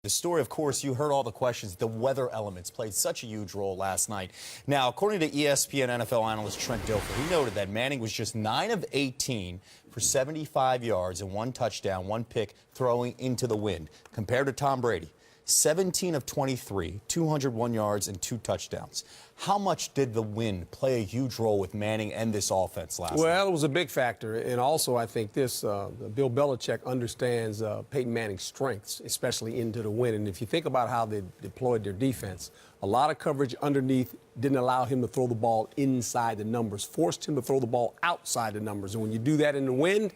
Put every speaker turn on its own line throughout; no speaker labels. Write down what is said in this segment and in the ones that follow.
The story, of course, you heard all the questions. The weather elements played such a huge role last night. Now, according to ESPN NFL analyst Trent Dilfer, he noted that Manning was just 9 of 18 for 75 yards and 1 touchdown, 1 pick throwing into the wind, compared to Tom Brady. 17 of 23, 201 yards and 2 touchdowns. How much did the wind play a huge role with Manning and this offense last night?
Well, it was a big factor. And also, I think Bill Belichick understands Peyton Manning's strengths, especially into the wind. And if you think about how they deployed their defense, a lot of coverage underneath didn't allow him to throw the ball inside the numbers, forced him to throw the ball outside the numbers. And when you do that in the wind,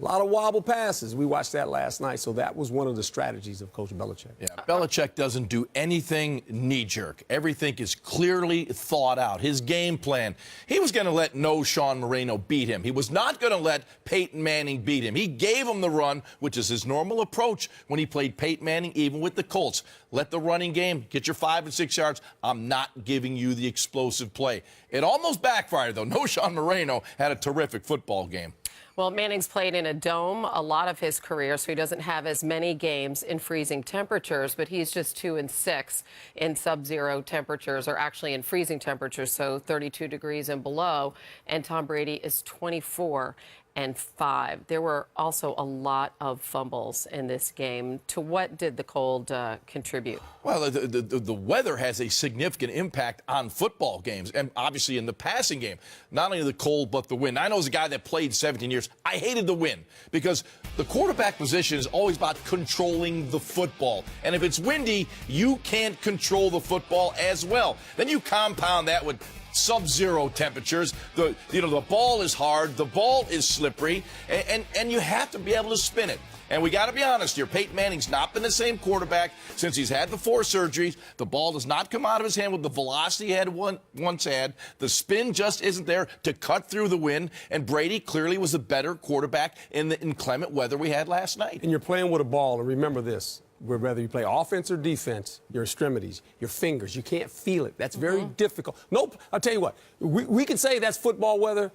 a lot of wobble passes. We watched that last night, so that was one of the strategies of Coach Belichick.
Yeah, Belichick doesn't do anything knee-jerk. Everything is clearly thought out. His game plan. He was going to let Sean Moreno beat him. He was not going to let Peyton Manning beat him. He gave him the run, which is his normal approach when he played Peyton Manning, even with the Colts. Let the running game get your 5 and 6 yards. I'm not giving you the explosive play. It almost backfired, though. Sean Moreno had a terrific football game.
Well, Manning's played in a dome a lot of his career, so he doesn't have as many games in freezing temperatures, but he's just 2 and 6 in sub-zero temperatures, or actually in freezing temperatures, so 32 degrees and below. And Tom Brady is 24 and 5. There were also a lot of fumbles in this game. To what did the cold contribute?
Well, the weather has a significant impact on football games, and obviously in the passing game. Not only the cold, but the wind. I know as a guy that played 17 years, I hated the wind because the quarterback position is always about controlling the football. And if it's windy, you can't control the football as well. Then you compound that with sub-zero temperatures. The ball is hard, the ball is slippery, and you have to be able to spin it. And we got to be honest here, Peyton Manning's not been the same quarterback since he's had the 4 surgeries. The ball does not come out of his hand with the velocity he had once had. The spin just isn't there to cut through the wind. And Brady clearly was a better quarterback in the inclement weather we had last night.
And you're playing with a ball, and remember this. Whether you play offense or defense, your extremities, your fingers, you can't feel it. That's very difficult. Nope. I'll tell you what. We can say that's football weather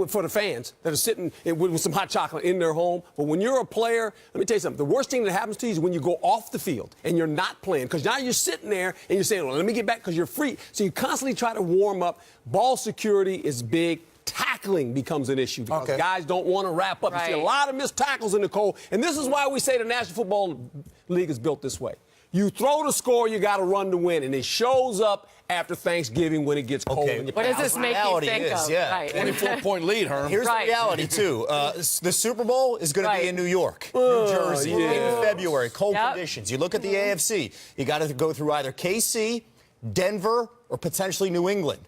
for the fans that are sitting with some hot chocolate in their home. But when you're a player, let me tell you something. The worst thing that happens to you is when you go off the field and you're not playing. Because now you're sitting there and you're saying, well, let me get back because you're free. So you constantly try to warm up. Ball security is big. Tackling becomes an issue because guys don't want to wrap up.
Right.
You see a lot of missed tackles in the cold. And this is why we say the National Football League is built this way. You throw the score, you got to run to win. And it shows up after Thanksgiving when it gets cold.
What does this make you think of?
Yeah.
Right.
24-point lead, Herm.
Here's the reality, too. The Super Bowl is going to be in New York, New Jersey, in February. Cold conditions. You look at the AFC, you got to go through either KC, Denver, or potentially New England.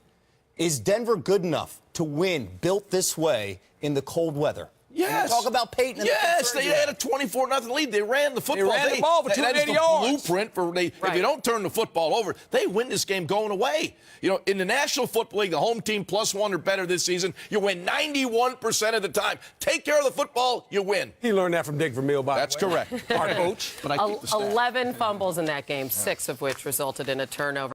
Is Denver good enough to win, built this way, in the cold weather?
Yes.
Talk about Peyton.
Yes, they had a 24-0 lead. They ran the football.
They ran the ball for 280 yards.
Blueprint for if you don't turn the football over, they win this game going away. You know, in the National Football League, the home team +1 or better this season, you win 91% of the time. Take care of the football, you win.
He learned that from Dick Vermeil, by the way.
That's correct.
Our coach.
But I keep the stat.
11 fumbles in that game, 6 of which resulted in a turnover.